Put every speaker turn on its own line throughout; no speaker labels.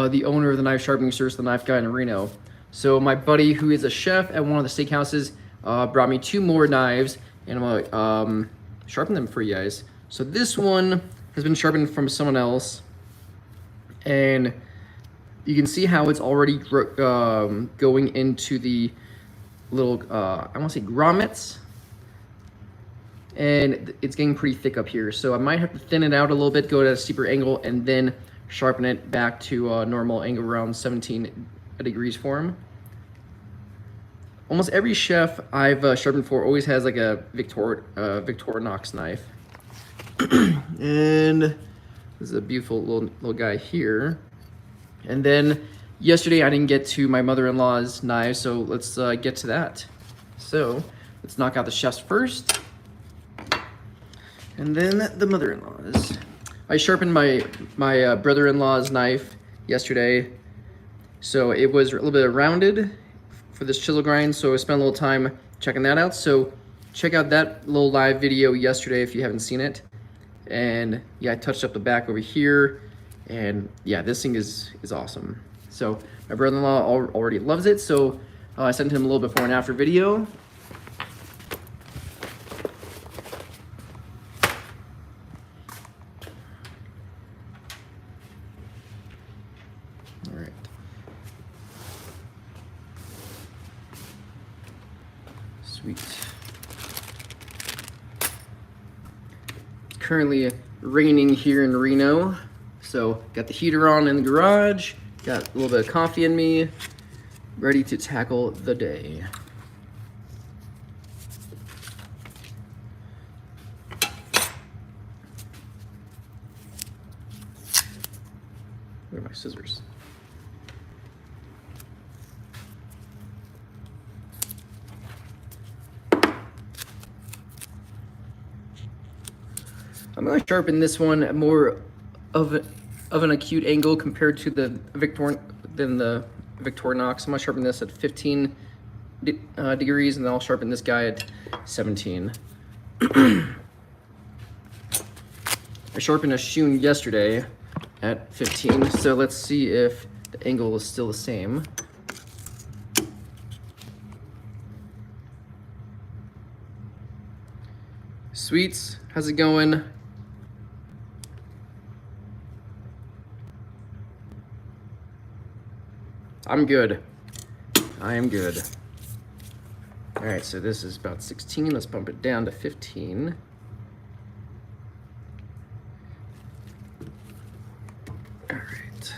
the owner of the knife sharpening service, the Knife Guy in Reno. So my buddy, who is a chef at one of the steakhouses, brought me 2 more knives, and I'm gonna sharpen them for you guys. So this one has been sharpened from someone else, and you can see how it's already going into the little, I want to say grommets, and it's getting pretty thick up here. So I might have to thin it out a little bit, go at a steeper angle, and then sharpen it back to a normal angle around 17 degrees for him. Almost every chef I've sharpened for always has like a Victorinox knife. And this is a beautiful little guy here. And then yesterday I didn't get to my mother-in-law's knives, so let's get to that. So let's knock out the chef's first, and then the mother-in-law's. I sharpened my brother-in-law's knife yesterday, so it was a little bit rounded for this chisel grind, so I spent a little time checking that out. So check out that little live video yesterday if you haven't seen it. And yeah, I touched up the back over here, and yeah, this thing is awesome. So my brother-in-law already loves it, so I sent him a little before and after video. All right. Sweet. It's currently raining here in Reno, so got the heater on in the garage, got a little bit of coffee in me, ready to tackle the day. Where are my scissors? I'm going to sharpen this one more of an acute angle compared to the Victorinox. I'm going to sharpen this at 15 degrees, and then I'll sharpen this guy at 17. I sharpened a shoon yesterday at 15, so let's see if the angle is still the same. Sweets, how's it going? I'm good. I am good. All right, so this is about 16. Let's bump it down to 15. All right.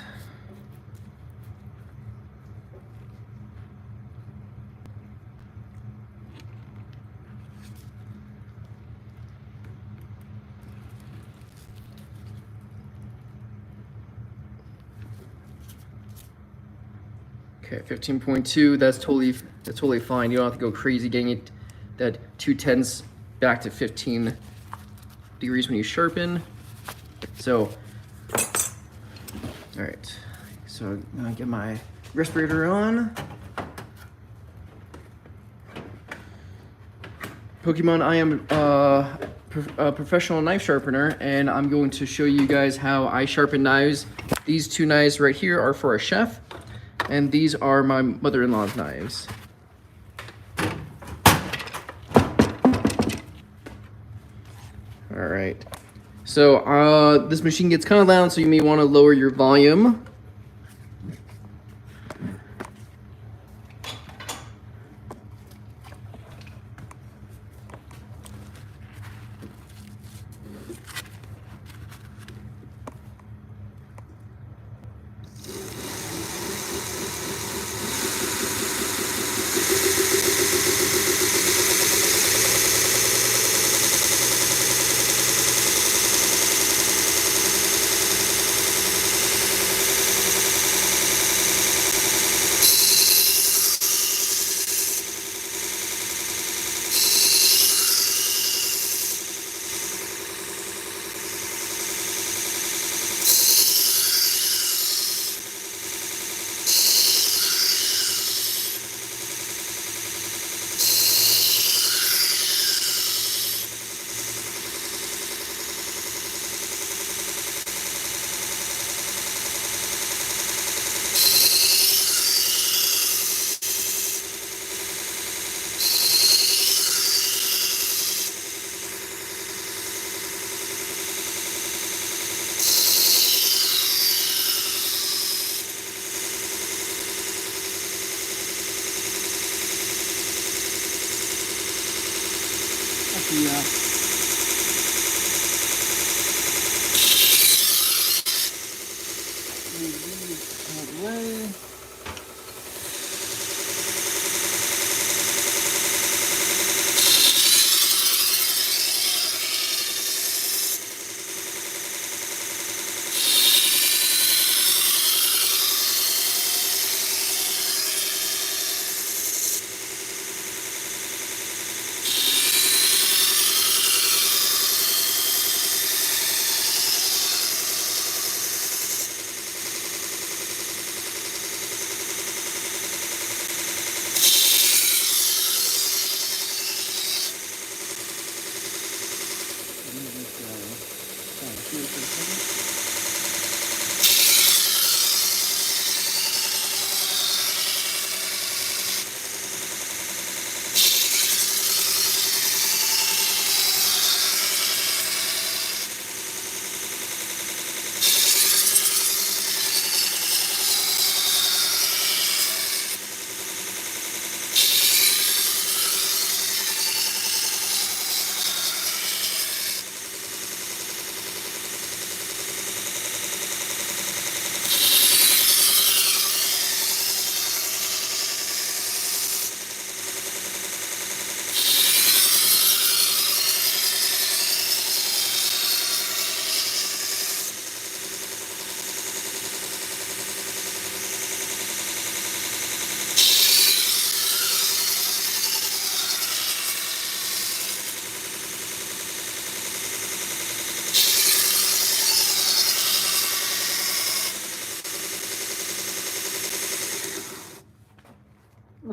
Okay, 15.2, that's totally fine. You don't have to go crazy getting it that 2/10 back to 15 degrees when you sharpen. So, all right, so I'm gonna get my respirator on. Pokemon, I am a professional knife sharpener, and I'm going to show you guys how I sharpen knives. These 2 knives right here are for a chef, and these are my mother-in-law's knives. All right, so this machine gets kind of loud, so you may want to lower your volume. Yeah. Move these out of the way.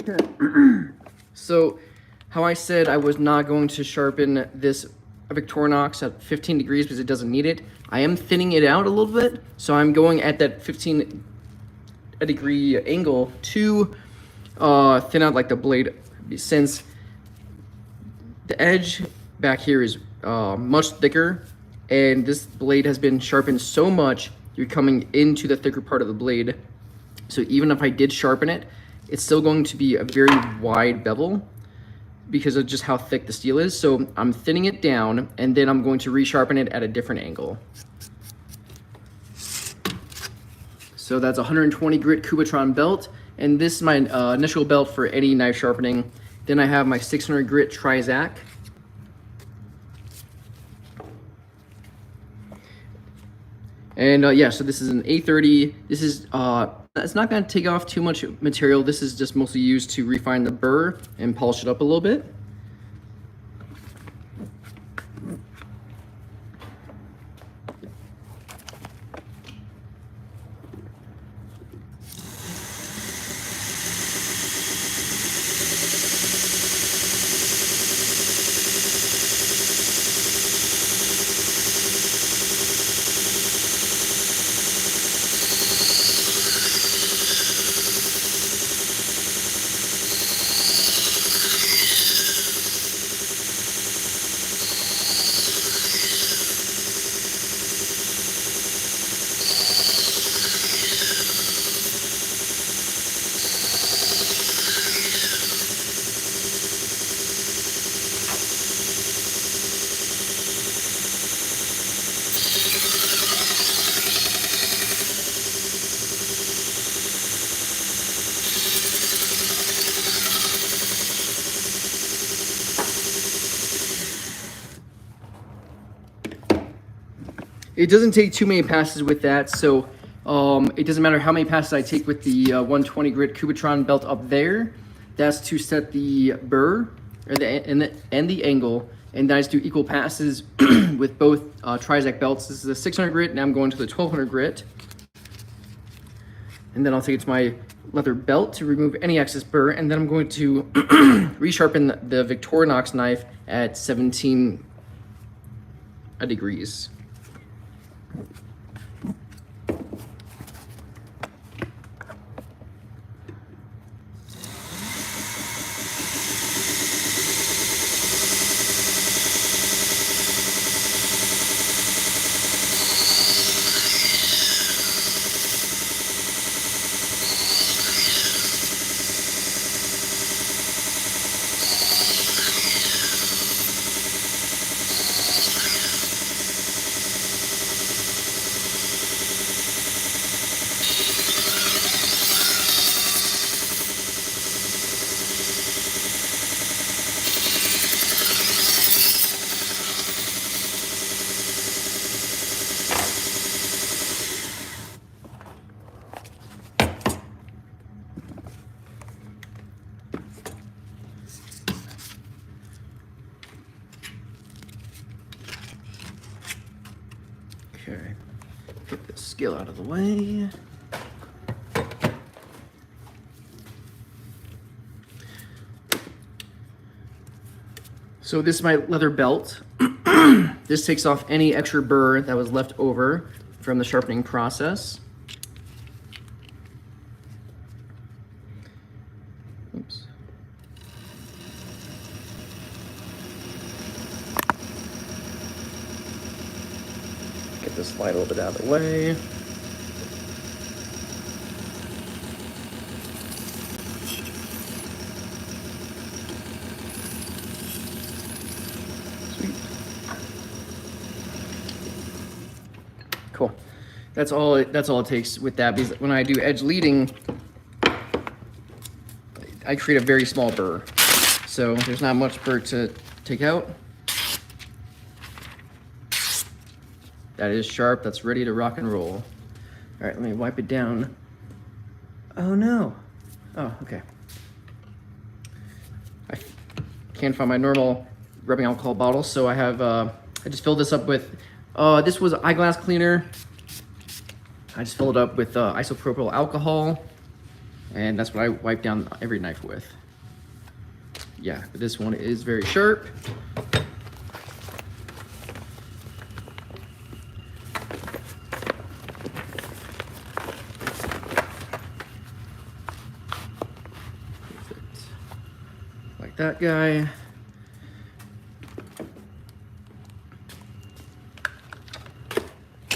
Okay. So, how I said I was not going to sharpen this Victorinox at 15 degrees because it doesn't need it. I am thinning it out a little bit, so I'm going at that 15 degree angle to thin out like the blade, since the edge back here is much thicker, and this blade has been sharpened so much you're coming into the thicker part of the blade. So even if I did sharpen it, it's still going to be a very wide bevel because of just how thick the steel is. So I'm thinning it down, and then I'm going to resharpen it at a different angle. So that's 120 grit Kubatron belt, and this is my initial belt for any knife sharpening. Then I have my 600 grit Trizac. And yeah, so this is an A30. This is it's not going to take off too much material. This is just mostly used to refine the burr and polish it up a little bit. It doesn't take too many passes with that, so it doesn't matter how many passes I take with the 120 grit Kubatron belt up there. That's to set the burr or and the angle, and then I just do equal passes with both Trizac belts. This is a 600 grit, now I'm going to the 1200 grit. And then I'll take it to my leather belt to remove any excess burr, and then I'm going to resharpen the Victorinox knife at 17 degrees. scale out of the way. So this is my leather belt. This takes off any extra burr that was left over from the sharpening process. Oops. Get this slide a little bit out of the way. Cool. That's all it takes with that, because when I do edge leading, I create a very small burr. So there's not much burr to take out. That is sharp, that's ready to rock and roll. All right, let me wipe it down. Oh no. Oh, okay. I can't find my normal rubbing alcohol bottle, so I have, I just filled this up with, this was eyeglass cleaner. I just filled it up with isopropyl alcohol, and that's what I wipe down every knife with. Yeah, but this one is very sharp. Like that guy.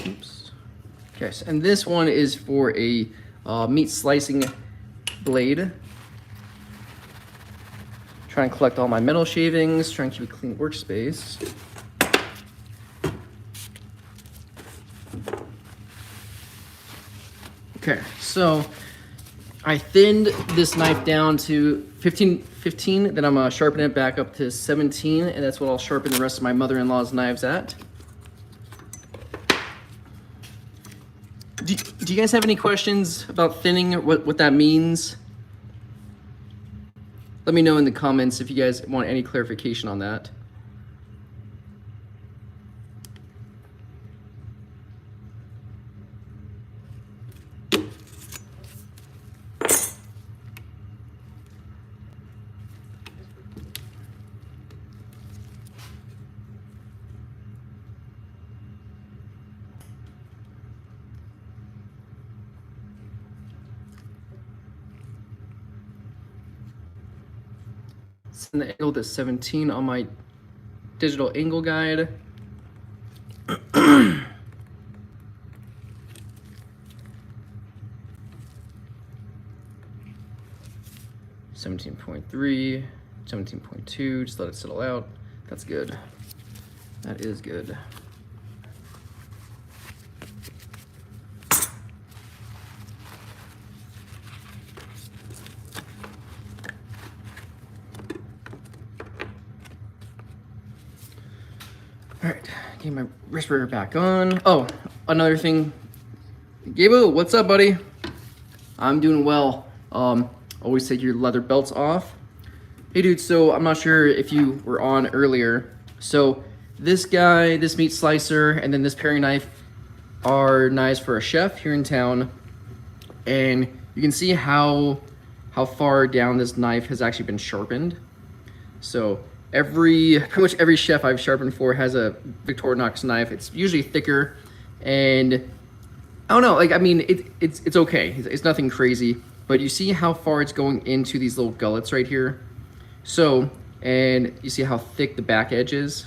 Oops. Okay, so, and this one is for a meat slicing blade. Try and collect all my metal shavings, try and keep a clean workspace. Okay, so I thinned this knife down to 15, then I'm gonna sharpen it back up to 17, and that's what I'll sharpen the rest of my mother-in-law's knives at. Do you guys have any questions about thinning, what that means? Let me know in the comments if you guys want any clarification on that. Send the angle to 17 on my digital angle guide. 17.3, 17.2, just let it settle out. That's good. That is good. All right, get my respirator back on. Oh, another thing. Gabo, what's up, buddy? I'm doing well. Always take your leather belts off. Hey, dude, so I'm not sure if you were on earlier. So this guy, this meat slicer, and then this paring knife are knives for a chef here in town. And you can see how far down this knife has actually been sharpened. So pretty much every chef I've sharpened for has a Victorinox knife. It's usually thicker, and I don't know, like, I mean, it's okay. It's nothing crazy, but you see how far it's going into these little gullets right here. So, and you see how thick the back edge is.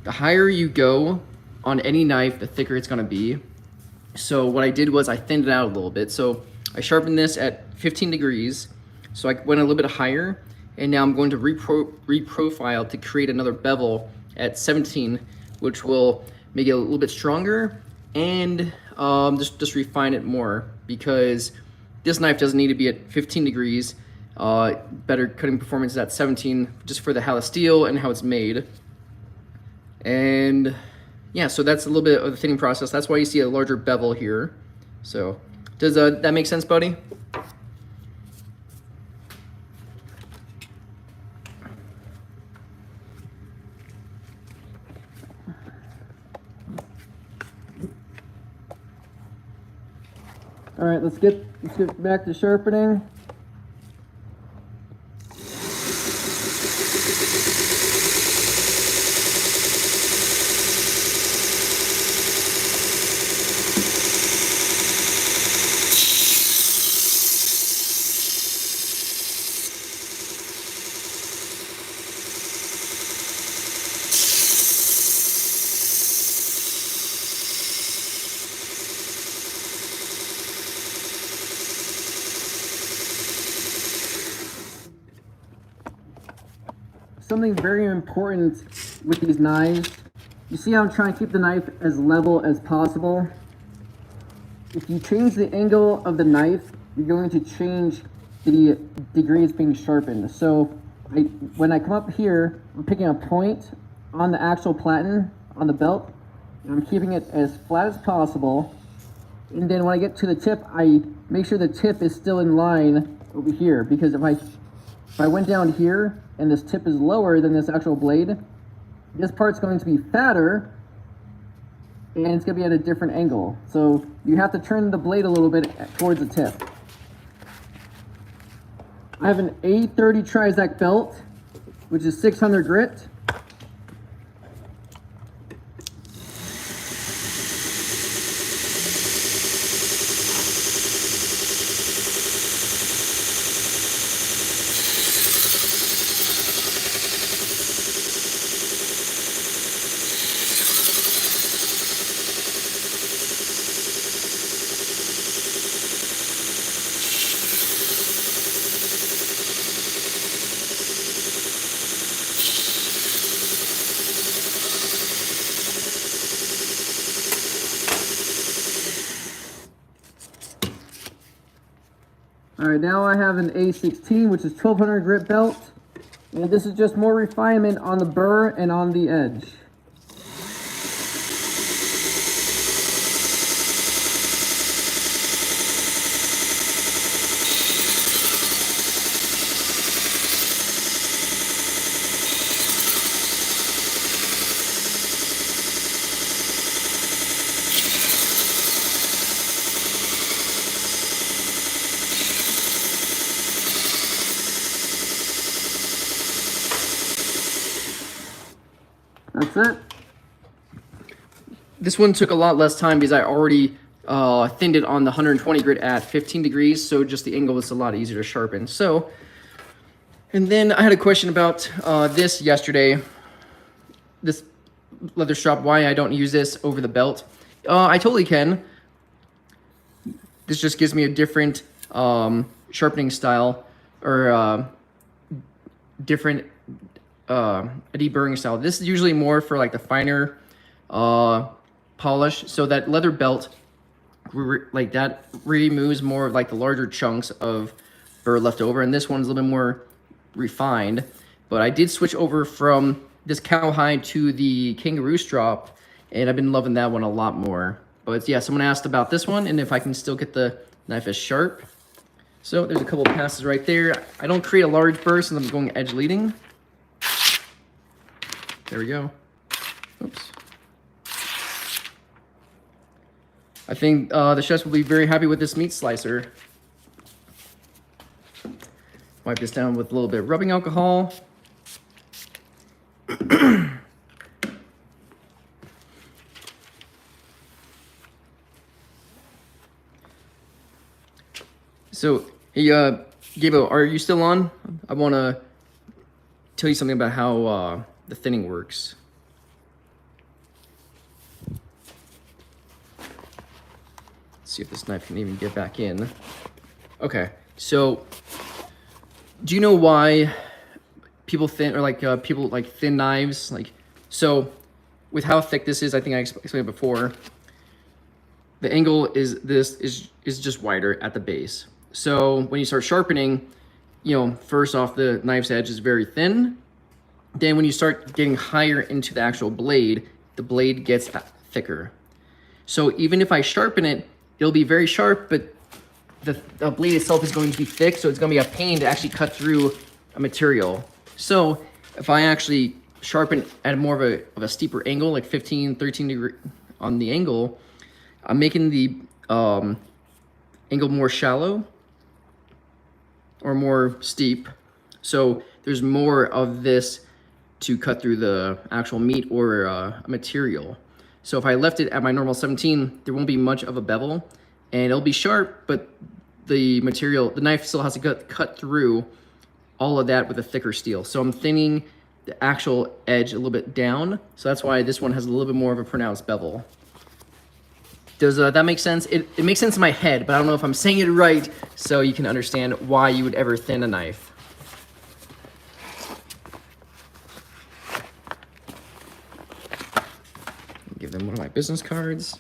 The higher you go on any knife, the thicker it's gonna be. So what I did was I thinned it out a little bit. So I sharpened this at 15 degrees. So I went a little bit higher, and now I'm going to reprofile to create another bevel at 17, which will make it a little bit stronger and just refine it more, because this knife doesn't need to be at 15 degrees. Better cutting performance is at 17, just for how the steel and how it's made. And yeah, so that's a little bit of the thinning process. That's why you see a larger bevel here. So does that make sense, buddy? right, let's get back to sharpening. Something very important with these knives, you see how I'm trying to keep the knife as level as possible? If you change the angle of the knife, you're going to change the degree it's being sharpened. So when I come up here, I'm picking a point on the actual platen on the belt, and I'm keeping it as flat as possible. And then when I get to the tip, I make sure the tip is still in line over here, because if I went down here and this tip is lower than this actual blade, this part's going to be fatter and it's going to be at a different angle. So you have to turn the blade a little bit towards the tip. I have an A30 Trizac belt, which is 600 grit. All right, now I have an A16, which is 1200 grit belt. And this is just more refinement on the burr and on the edge. That's it. This one took a lot less time because I already thinned it on the 120 grit at 15 degrees, so just the angle was a lot easier to sharpen. So, and then I had a question about this yesterday, this leather strap, why I don't use this over the belt. I totally can. This just gives me a different sharpening style, or different a deburring style. This is usually more for like the finer polish, so that leather belt like that removes more of like the larger chunks of burr left over, and this one's a little bit more refined. But I did switch over from this cowhide to the kangaroo strap, and I've been loving that one a lot more. But yeah, someone asked about this one and if I can still get the knife as sharp. So there's a couple of passes right there. I don't create a large burr since I'm going edge leading. There we go. Oops. I think the chefs will be very happy with this meat slicer. Wipe this down with a little bit of rubbing alcohol. So, hey, Gabo, are you still on? I want to tell you something about how the thinning works. Let's see if this knife can even get back in. Okay, so do you know why people thin, or like people like thin knives? Like, so with how thick this is, I think I explained it before. The angle is just wider at the base. So when you start sharpening, you know, first off, the knife's edge is very thin. Then when you start getting higher into the actual blade, the blade gets thicker. So even if I sharpen it, it'll be very sharp, but the blade itself is going to be thick, so it's going to be a pain to actually cut through a material. So if I actually sharpen at more of a steeper angle, like 15, 13 degree on the angle, I'm making the angled more shallow or more steep. So there's more of this to cut through the actual meat or material. So if I left it at my normal 17, there won't be much of a bevel and it'll be sharp, but the material, the knife still has to cut through all of that with a thicker steel. So I'm thinning the actual edge a little bit down. So that's why this one has a little bit more of a pronounced bevel. Does that make sense? It makes sense in my head, but I don't know if I'm saying it right, so you can understand why you would ever thin a knife. Give them one of my business cards.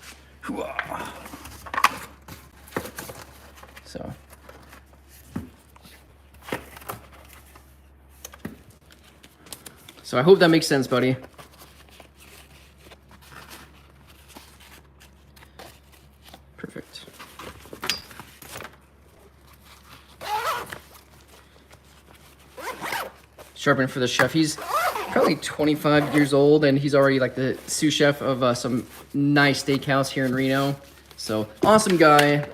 So I hope that makes sense, buddy. Perfect. Sharpening for the chef. He's probably 25 years old and he's already like the sous chef of some nice steakhouse here in Reno. So awesome guy.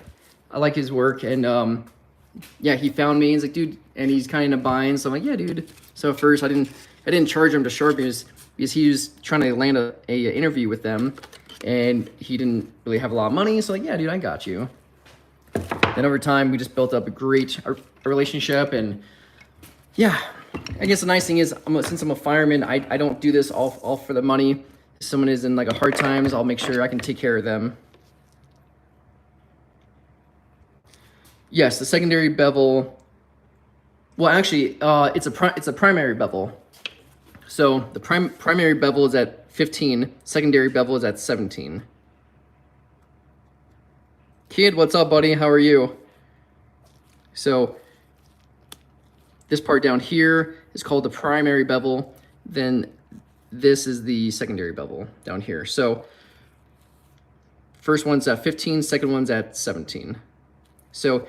I like his work. And yeah, he found me. He's like, dude, and he's kind of buying. So I'm like, yeah, dude. So at first I didn't charge him to sharpen because he was trying to land a interview with them and he didn't really have a lot of money. So like, yeah, dude, I got you. Then over time, we just built up a great relationship. And yeah, I guess the nice thing is, since I'm a fireman, I don't do this all for the money. If someone is in like a hard times, I'll make sure I can take care of them. Yes, the secondary bevel. Well, actually, it's a primary bevel. So the primary bevel is at 15, secondary bevel is at 17. Kid, what's up, buddy? How are you? So this part down here is called the primary bevel. Then this is the secondary bevel down here. So first one's at 15, second one's at 17. So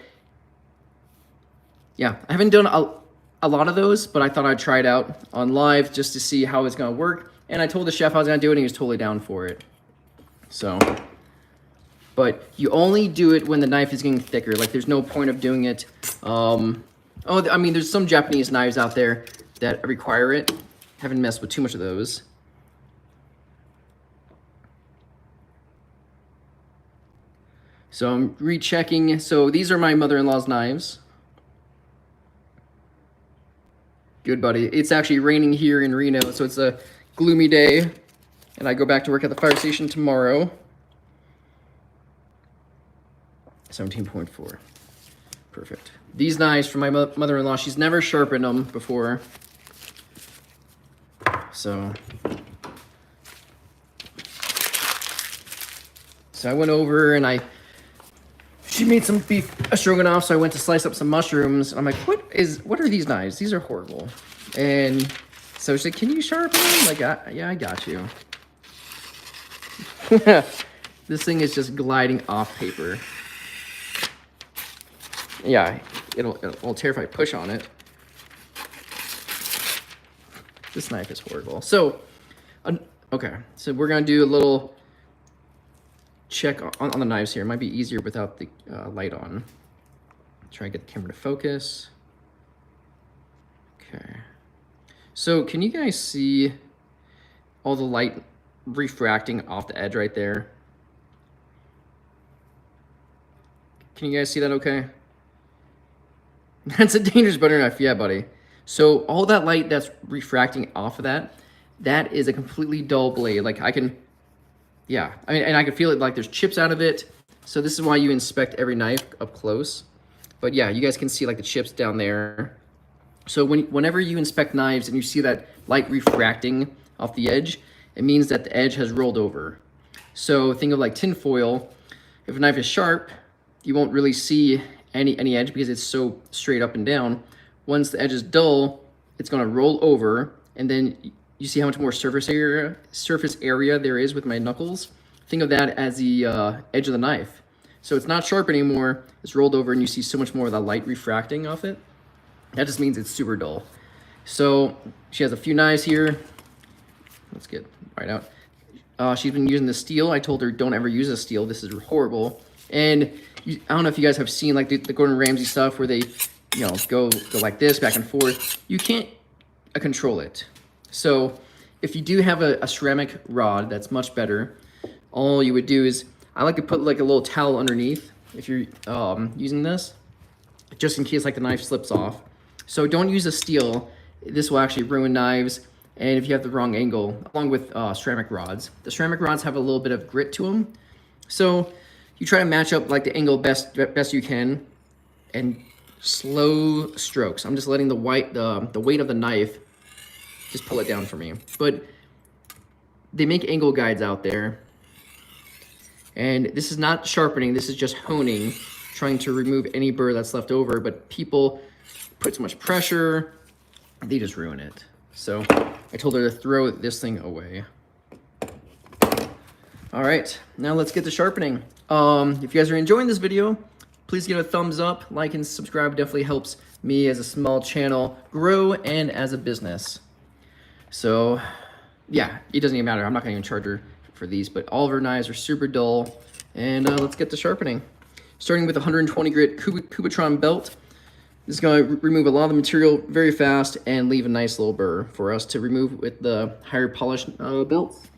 yeah, I haven't done a lot of those, but I thought I'd try it out on live just to see how it's gonna work. And I told the chef I was gonna do it and he was totally down for it. So, but you only do it when the knife is getting thicker. Like there's no point of doing it. I mean, there's some Japanese knives out there that require it. Haven't messed with too much of those. So I'm rechecking. So these are my mother-in-law's knives. Good, buddy. It's actually raining here in Reno, so it's a gloomy day. And I go back to work at the fire station tomorrow. 17.4. Perfect. These knives from my mother-in-law, she's never sharpened them before. So I went over and she made some beef stroganoff, so I went to slice up some mushrooms. I'm like, what are these knives? These are horrible. And so she said, can you sharpen them? Like, yeah, I got you. This thing is just gliding off paper. Yeah, it'll tear if I push on it. This knife is horrible. So, okay, so we're gonna do a little check on the knives here. It might be easier without the light on. Try and get the camera to focus. Okay. So can you guys see all the light refracting off the edge right there? Can you guys see that okay? That's a dangerous butter knife, yeah, buddy. So all that light that's refracting off of that is a completely dull blade. Like yeah, I mean, and I can feel it like there's chips out of it. So this is why you inspect every knife up close. But yeah, you guys can see like the chips down there. So whenever you inspect knives and you see that light refracting off the edge, it means that the edge has rolled over. So think of like tin foil. If a knife is sharp, you won't really see any edge because it's so straight up and down. Once the edge is dull, it's gonna roll over, and then you see how much more surface area there is with my knuckles. Think of that as the edge of the knife. So it's not sharp anymore, it's rolled over and you see so much more of that light refracting off it. That just means it's super dull. So she has a few knives here. Let's get right out. She's been using the steel. I told her don't ever use a steel, this is horrible. And I don't know if you guys have seen like the Gordon Ramsay stuff where they, you know, go like this back and forth. You can't control it. So if you do have a ceramic rod, that's much better. All you would do is, I like to put like a little towel underneath if you're using this, just in case like the knife slips off. So don't use a steel. This will actually ruin knives. And if you have the wrong angle, along with ceramic rods. The ceramic rods have a little bit of grit to them. So you try to match up like the angle best you can, and slow strokes. I'm just letting the weight of the knife just pull it down for me. But they make angle guides out there. And this is not sharpening, this is just honing, trying to remove any burr that's left over, but people put so much pressure, they just ruin it. So I told her to throw this thing away. All right, now let's get to sharpening. If you guys are enjoying this video, please give it a thumbs up, like and subscribe. Definitely helps me as a small channel grow and as a business. So yeah, it doesn't even matter. I'm not gonna even charge her for these, but all of her knives are super dull. And let's get to sharpening. Starting with a 120 grit Cubitron belt. This is gonna remove a lot of the material very fast and leave a nice little burr for us to remove with the higher polished belts.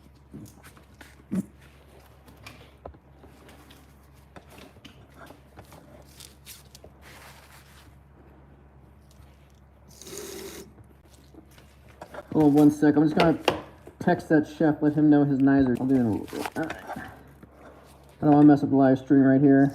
Oh, 1 sec. I'm just gonna text that chef, let him know his knives are. I'll do it in a little bit. All right. I don't want to mess up the live stream right here.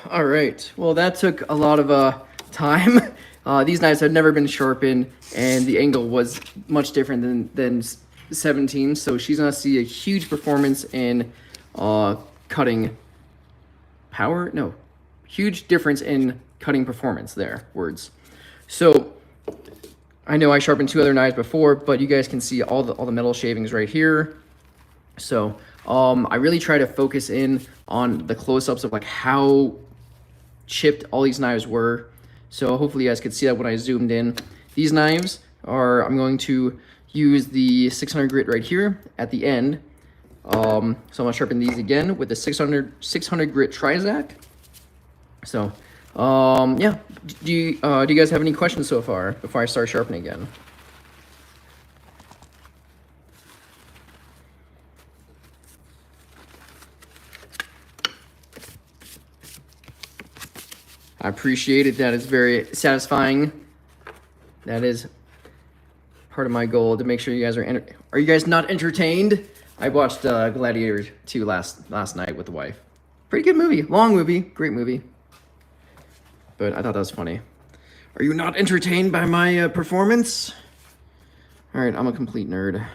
All right. Well, that took a lot of time. These knives have never been sharpened, and the angle was much different than 17. So she's gonna see a huge performance in cutting power. No, huge difference in cutting performance. There, words. So I know I sharpened 2 other knives before, but you guys can see all the metal shavings right here. So I really try to focus in on the close-ups of like how chipped all these knives were. So hopefully you guys could see that when I zoomed in. These knives are, I'm going to use the 600 grit right here at the end. So I'm gonna sharpen these again with the 600 grit Trizac. So yeah, do you guys have any questions so far before I start sharpening again? I appreciate it. That is very satisfying. That is part of my goal, to make sure you guys are you guys not entertained? I watched Gladiator 2 last night with the wife. Pretty good movie. Long movie. Great movie. But I thought that was funny. Are you not entertained by my performance? All right, I'm a complete nerd.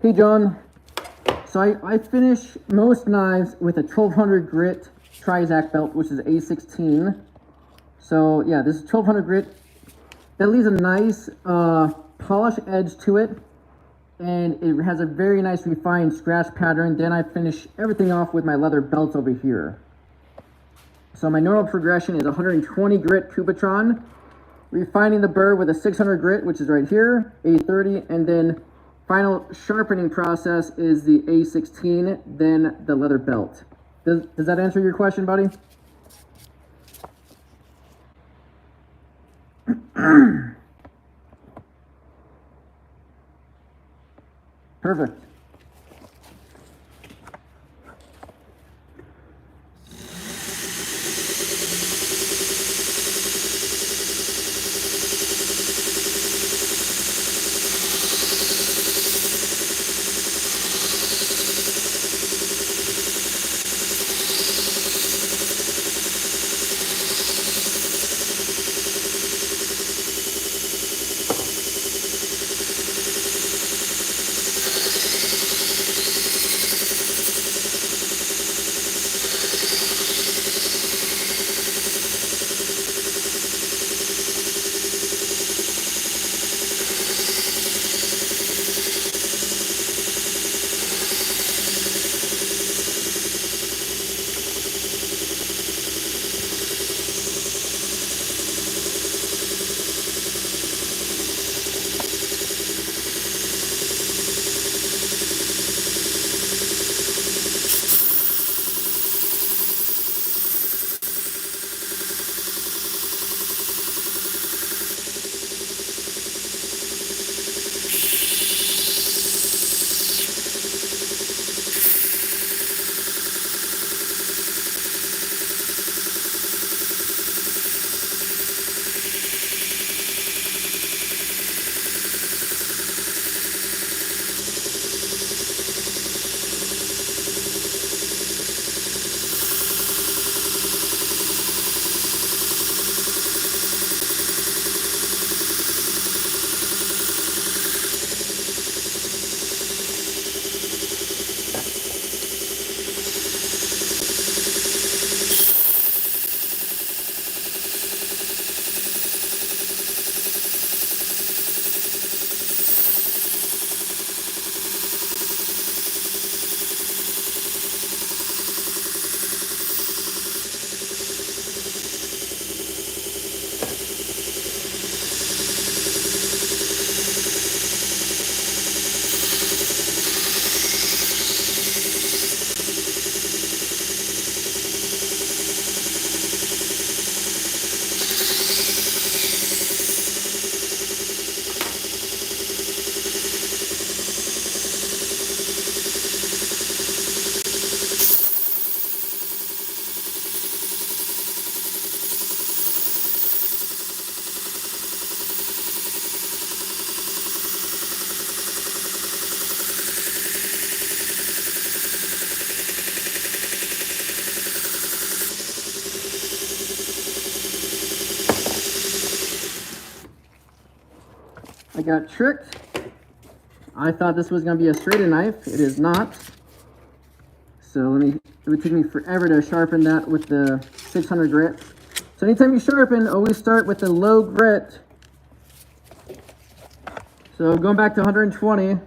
Hey John, so I finish most knives with a 1200 grit Trizac belt, which is A16. So yeah, this is 1200 grit. That leaves a nice polished edge to it, and it has a very nice refined scratch pattern. Then I finish everything off with my leather belts over here. So my normal progression is 120 grit Cubitron, refining the burr with a 600 grit, which is right here, A30, and then final sharpening process is the A16, then the leather belt. Does that answer your question, buddy? Perfect. got tricked. I thought this was going to be a serrated knife. It is not. So it would take me forever to sharpen that with the 600 grit. So anytime you sharpen, always start with the low grit. So going back to 120.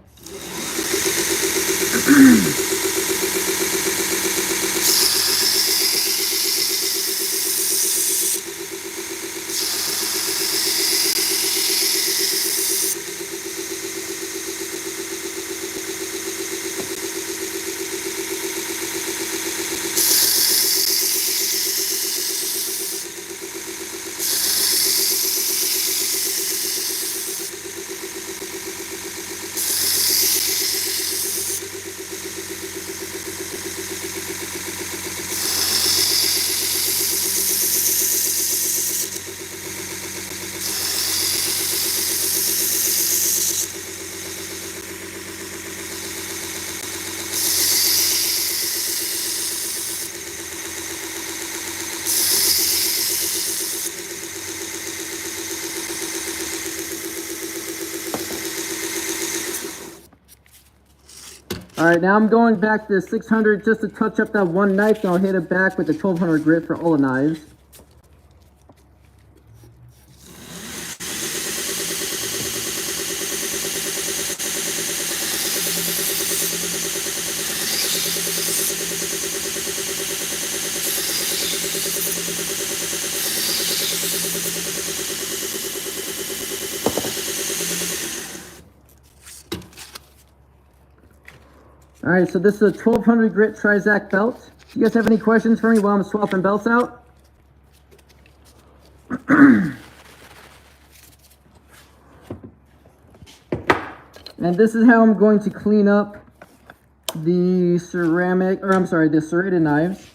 All right, now I'm going back to 600 just to touch up that one knife, and I'll hit it back with the 1200 grit for all the knives. All right, so this is a 1200 grit Trizac belt. Do you guys have any questions for me while I'm swapping belts out? And this is how I'm going to clean up the the serrated knives.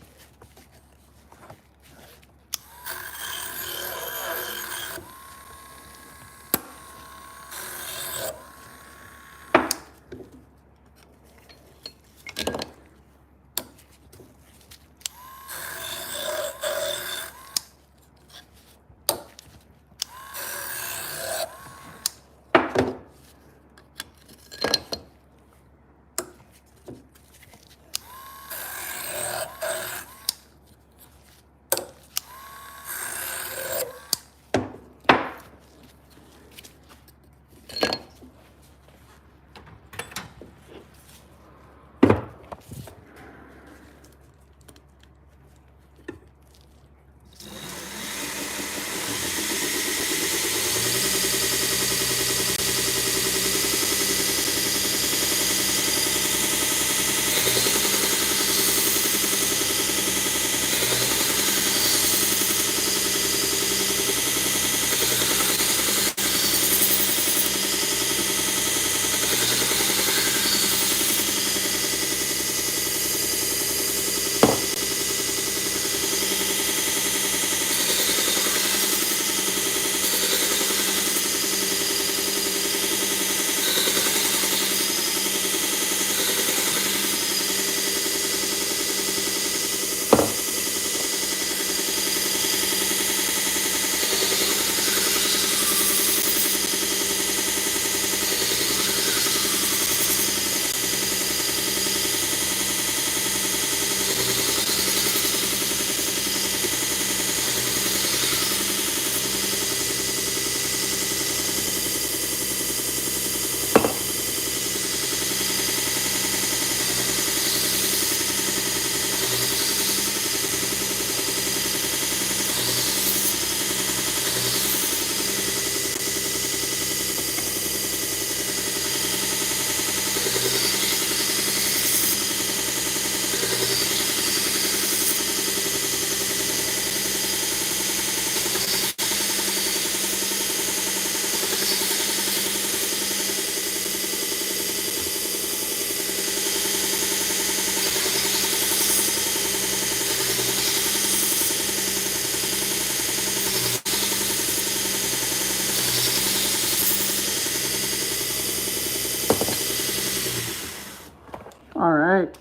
All right,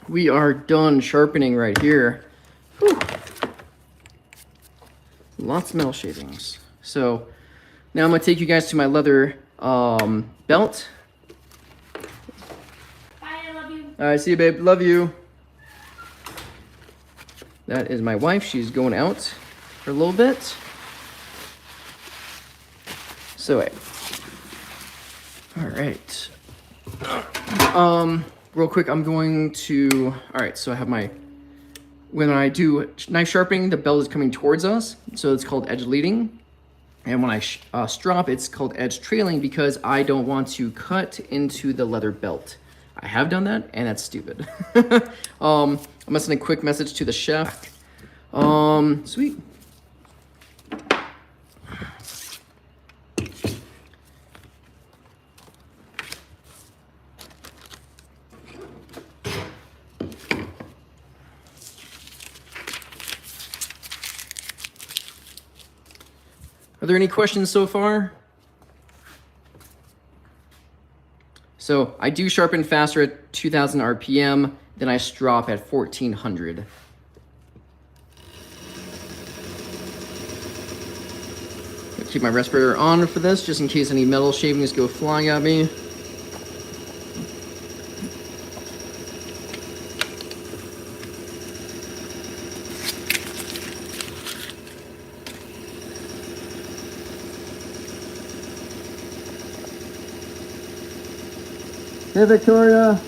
we are done sharpening right here. Whew. Lots of metal shavings. So Now I'm gonna take you guys to my leather belt.
Bye, I love you.
All right, see you, babe. Love you. That is my wife. She's going out for a little bit. So, all right. Real quick, I'm going to. All right, so I have my. When I do knife sharpening, the belt is coming towards us, so it's called edge leading. And when I strop, it's called edge trailing because I don't want to cut into the leather belt. I have done that, and that's stupid. I'm gonna send a quick message to the chef. Sweet. Are there any questions so far? So I do sharpen faster at 2000 RPM, then I strop at 1400. Keep my respirator on for this, just in case any metal shavings go flying at me. Hey, Victoria.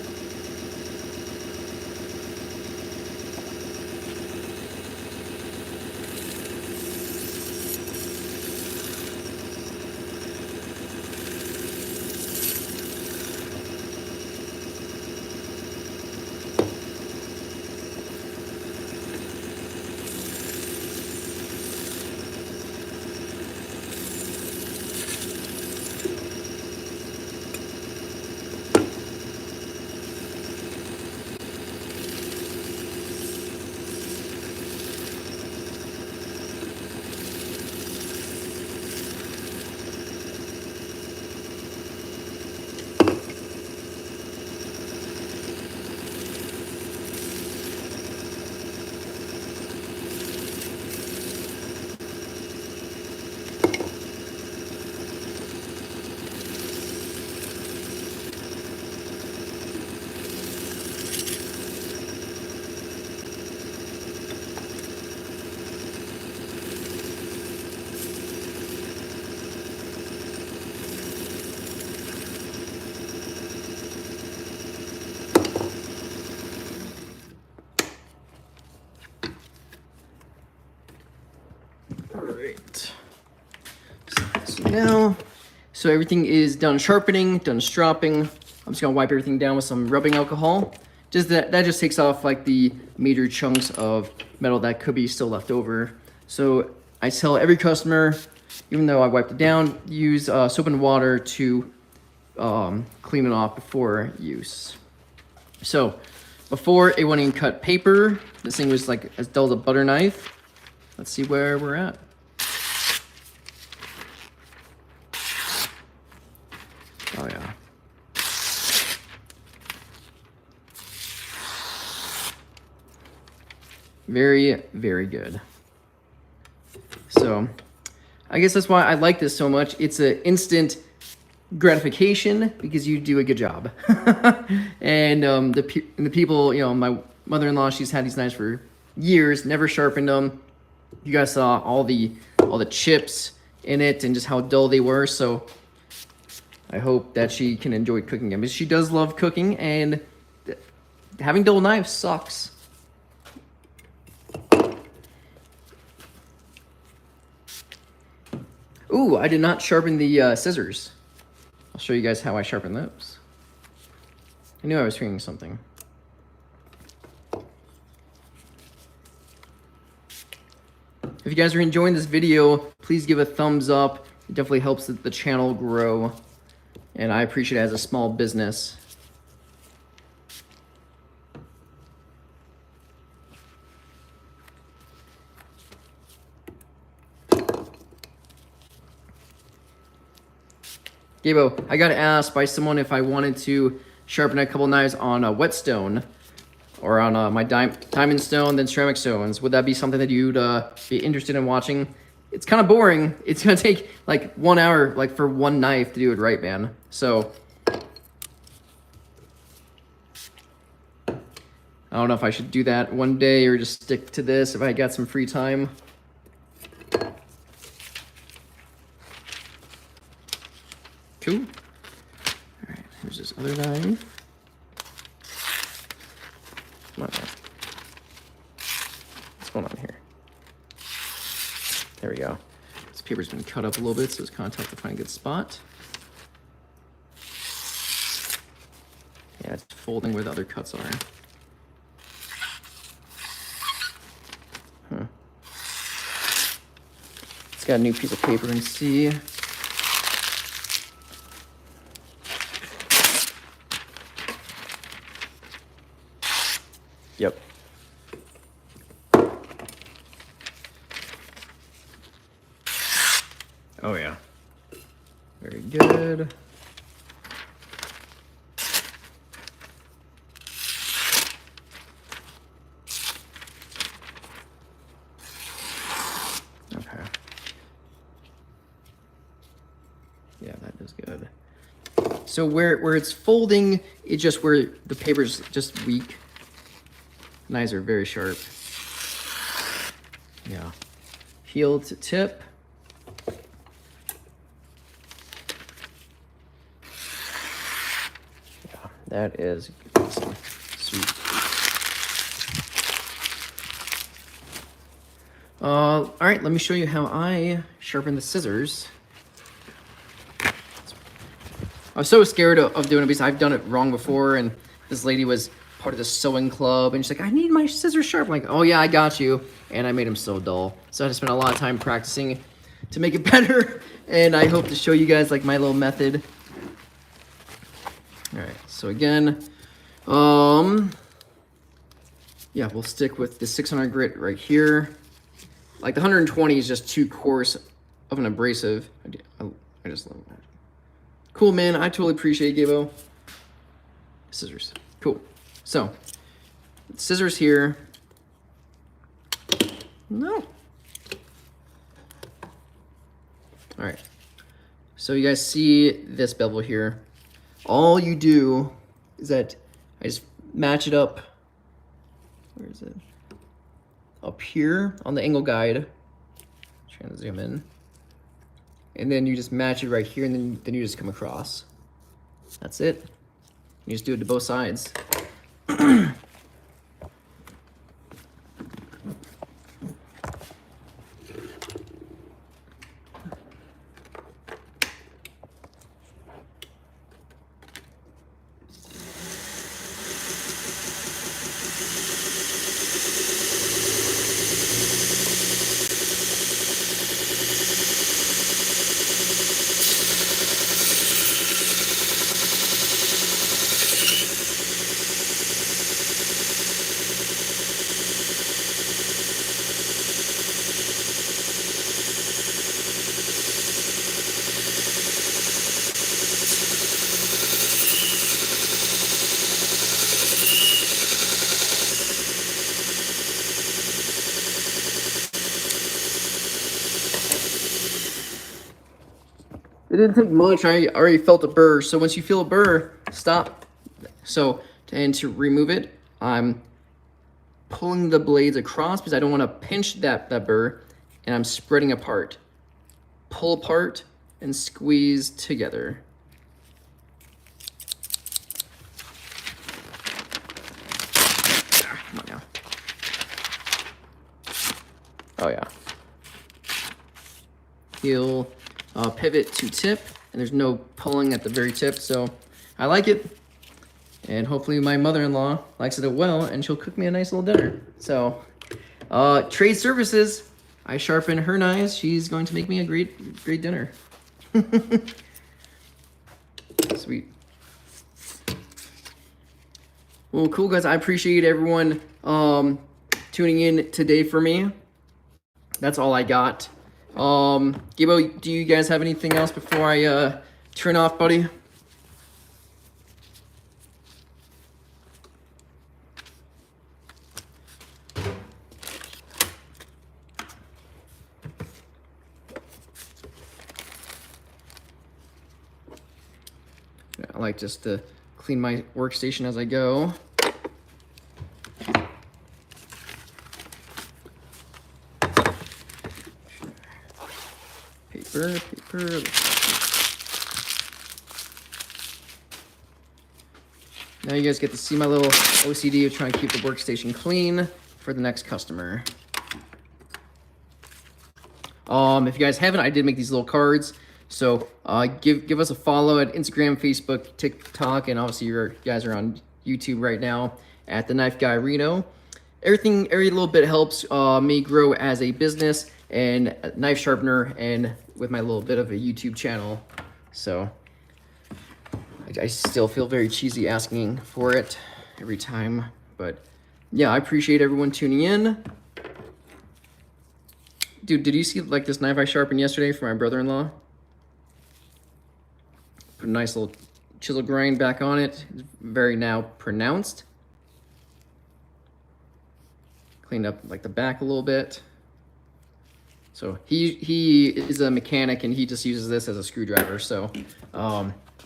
Alright, so everything is done sharpening, done stropping. I'm just gonna wipe everything down with some rubbing alcohol. Just that just takes off like the major chunks of metal that could be still left over. So I tell every customer, even though I wiped it down, use soap and water to clean it off before use. So before it went in cut paper, this thing was like as dull as a butter knife. Let's see where we're at. Oh yeah. Very, very good. So I guess that's why I like this so much. It's an instant gratification because you do a good job. And the people, you know, my mother-in-law, she's had these knives for years, never sharpened them. You guys saw all the chips in it and just how dull they were. So I hope that she can enjoy cooking them. Because she does love cooking, and having dull knives sucks. Ooh, I did not sharpen the scissors. I'll show you guys how I sharpen those. I knew I was forgetting something. If you guys are enjoying this video, please give a thumbs up. It definitely helps the channel grow, and I appreciate it as a small business. Gabo, I got asked by someone if I wanted to sharpen a couple knives on a whetstone or on my diamond stone, then ceramic stones. Would that be something that you'd be interested in watching? it's kind of boring. It's gonna take like 1 hour, like for one knife to do it right, man. So I don't know if I should do that one day or just stick to this if I got some free time. Cool. All right, here's this other knife. Come on, man. What's going on here? There we go. This paper's been cut up a little bit, so it's kind of tough to find a good spot. Yeah, it's folding where the other cuts are. Huh. It's got a new piece of paper and see. Yep. Oh yeah. Very good. Okay. Yeah, that is good. So where it's folding, it's just where the paper's just weak. Knives are very sharp. Yeah. Heel to tip. Yeah, that is awesome. Sweet. All right, let me show you how I sharpen the scissors. I was so scared of doing it because I've done it wrong before, and this lady was part of the sewing club, and she's like, I need my scissors sharp. I'm like, oh yeah, I got you. And I made them so dull. So I had to spend a lot of time practicing to make it better, and I hope to show you guys like my little method. All right, so again, yeah, we'll stick with the 600 grit right here. Like the 120 is just too coarse of an abrasive. I just love that. Cool, man. I totally appreciate it, Gabo. Scissors. Cool. So, scissors here. No. All right. So you guys see this bevel here. All you do is that I just match it up. Where is it? Up here on the angle guide. Trying to zoom in. And then you just match it right here, and then you just come across. That's it. You just do it to both sides. It didn't take much. I already felt a burr. So once you feel a burr, stop. So, and to remove it, I'm pulling the blades across because I don't want to pinch that burr, and I'm spreading apart. Pull apart and squeeze together. Come on now. Oh yeah. Heel. Pivot to tip, and there's no pulling at the very tip, so I like it. And hopefully my mother-in-law likes it as well, and she'll cook me a nice little dinner. So, trade services. I sharpen her knives. She's going to make me a great dinner. Sweet. Well, cool, guys. I appreciate everyone tuning in today for me. That's all I got. Gabo, do you guys have anything else before I turn off, buddy? like just to clean my workstation as I go. Paper. Now you guys get to see my little OCD of trying to keep the workstation clean for the next customer. If you guys haven't, I did make these little cards. So give us a follow at Instagram, Facebook, TikTok, and obviously you guys are on YouTube right now at The Knife Guy Reno. Every little bit helps me grow as a business and a knife sharpener, and with my little bit of a YouTube channel. So I still feel very cheesy asking for it every time, but yeah, I appreciate everyone tuning in. Dude, did you see like this knife I sharpened yesterday for my brother-in-law? Put a nice little chisel grind back on it. It's very now pronounced. Cleaned up like the back a little bit. So he is a mechanic and he just uses this as a screwdriver. So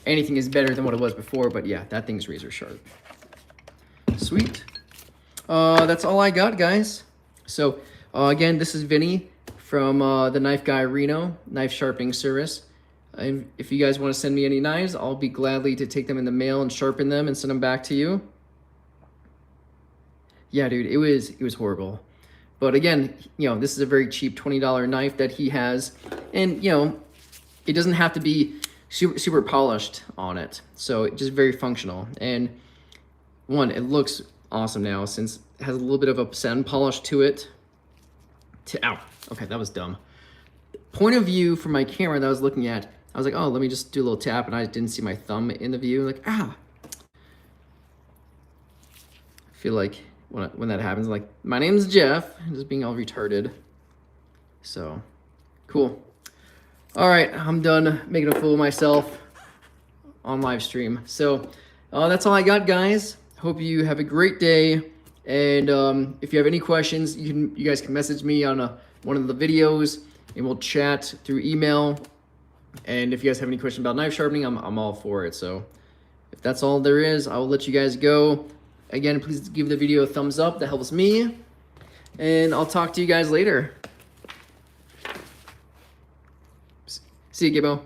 anything is better than what it was before, but yeah, that thing's razor sharp. Sweet. That's all I got, guys. So again, this is Vinny from the Knife Guy Reno knife sharpening service. And if you guys want to send me any knives, I'll be gladly to take them in the mail and sharpen them and send them back to you. Yeah, dude, it was horrible. But again, you know, this is a very cheap $20 knife that he has, and you know, it doesn't have to be super polished on it. So it's just very functional. And one, it looks awesome now since it has a little bit of a sand polish to it. Ow, okay, that was dumb. Point of view from my camera that I was looking at, I was like, oh, let me just do a little tap, and I didn't see my thumb in the view. Like, I feel like when that happens, like, my name's Jeff, just being all retarded. So, cool. All right, I'm done making a fool of myself on live stream. So, that's all I got, guys. Hope you have a great day. And if you have any questions, you guys can message me on one of the videos, and we'll chat through email. And if you guys have any questions about knife sharpening, I'm all for it. So if that's all there is, I will let you guys go. Again, please give the video a thumbs up. That helps me. And I'll talk to you guys later. See you, Gibbo.